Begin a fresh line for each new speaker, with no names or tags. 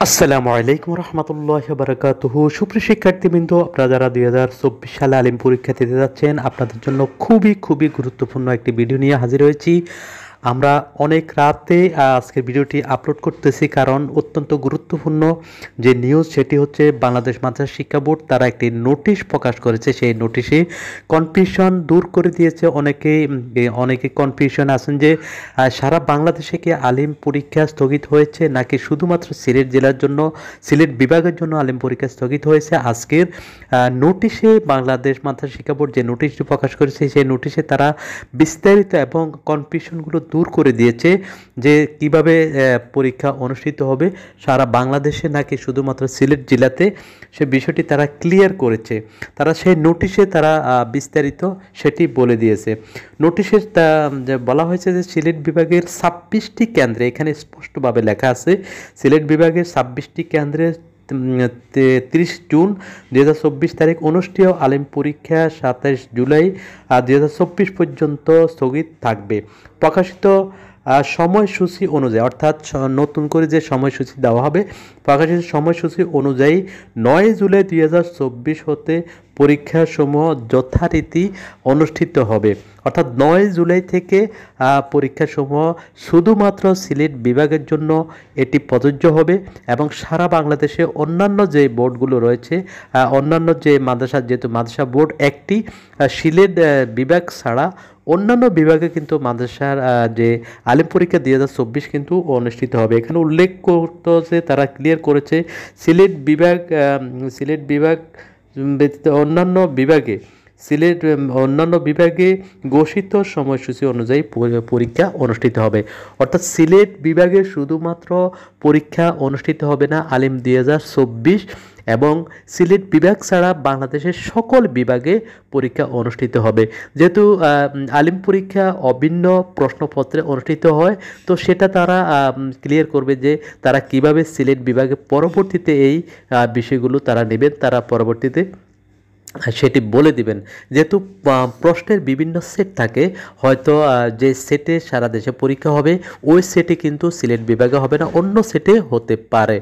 আসসালামু আলাইকুম রহমতুল্লাহি ওয়া বারাকাতুহু। সুপ্রিয় শিক্ষার্থীবৃন্দ, আপনারা যারা 2024 সালে আলিম পরীক্ষা দিতে যাচ্ছেন, আপনাদের জন্য খুবই গুরুত্বপূর্ণ একটি ভিডিও নিয়ে হাজির হয়েছি। আমরা অনেক রাতে আজকের ভিডিওটি আপলোড করতেছি, কারণ অত্যন্ত গুরুত্বপূর্ণ যে নিউজ সেটি হচ্ছে বাংলাদেশ মাদ্রাসা শিক্ষা বোর্ড তারা একটি নোটিশ প্রকাশ করেছে। সেই নোটিশে কনফিউশন দূর করে দিয়েছে। অনেকে কনফিউশন আছেন যে সারা বাংলাদেশে কি আলিম পরীক্ষা স্থগিত হয়েছে নাকি শুধুমাত্র সিলেট জেলার জন্য, সিলেট বিভাগের জন্য আলিম পরীক্ষা স্থগিত হয়েছে। আজকের নোটিশে বাংলাদেশ মাদ্রাসা শিক্ষা বোর্ড যে নোটিশটি প্রকাশ করেছে, সেই নোটিশে তারা বিস্তারিত এবং কনফিউশনগুলো দূর করে দিয়েছে যে কিভাবে পরীক্ষা অনুষ্ঠিত হবে সারা বাংলাদেশে নাকি শুধুমাত্র সিলেট জেলাতে, সে বিষয়টি তারা ক্লিয়ার করেছে। তারা সেই নোটিশে তারা বিস্তারিত সেটি বলে দিয়েছে। নোটিশে বলা হয়েছে যে সিলেট বিভাগের 26টি কেন্দ্রে, এখানে স্পষ্টভাবে লেখা আছে সিলেট বিভাগের 26টি কেন্দ্রে 30 জুন 2024 তারিখ অনুষ্ঠেয় আলিম পরীক্ষা 27 জুলাই 2024 পর্যন্ত স্থগিত থাকবে। প্রকাশিত সময়সূচি অনুযায়ী, অর্থাৎ নতুন করে যে সময়সূচি দেওয়া হবে, প্রকাশিত সময়সূচি অনুযায়ী 9 জুলাই 2024 হতে পরীক্ষাসমূহ যথারীতি অনুষ্ঠিত হবে। অর্থাৎ 9 জুলাই থেকে পরীক্ষাসমূহ শুধুমাত্র সিলেট বিভাগের জন্য এটি প্রযোজ্য হবে এবং সারা বাংলাদেশে অন্যান্য যে বোর্ডগুলো রয়েছে, অন্যান্য যে মাদ্রাসা, যেহেতু মাদ্রাসা বোর্ড একটি, সিলেট বিভাগ ছাড়া অন্যান্য বিভাগে কিন্তু মাদ্রাসার যে আলিম পরীক্ষা 2024 কিন্তু অনুষ্ঠিত হবে। এখানে উল্লেখ করতে যে তারা ক্লিয়ার করেছে সিলেট বিভাগ ব্যতীত অন্যান্য বিভাগে ঘোষিত সময়সূচি অনুযায়ী পরীক্ষা অনুষ্ঠিত হবে। অর্থাৎ সিলেট বিভাগে শুধুমাত্র পরীক্ষা অনুষ্ঠিত হবে না আলিম 2024, এবং সিলেট বিভাগ ছাড়া বাংলাদেশের সকল বিভাগে পরীক্ষা অনুষ্ঠিত হবে। যেহেতু আলিম পরীক্ষা অভিন্ন প্রশ্নপত্রে অনুষ্ঠিত হয়, তো সেটা তারা ক্লিয়ার করবে যে তারা কিভাবে সিলেট বিভাগে পরবর্তীতে এই বিষয়গুলো তারা নেবেন, তারা পরবর্তীতে সেটি বলে দিবেন। যেহেতু প্রশ্নের বিভিন্ন সেট থাকে, হয়তো যে সেটে সারা দেশে পরীক্ষা হবে ওই সেটে কিন্তু সিলেট বিভাগে হবে না, অন্য সেটে হতে পারে।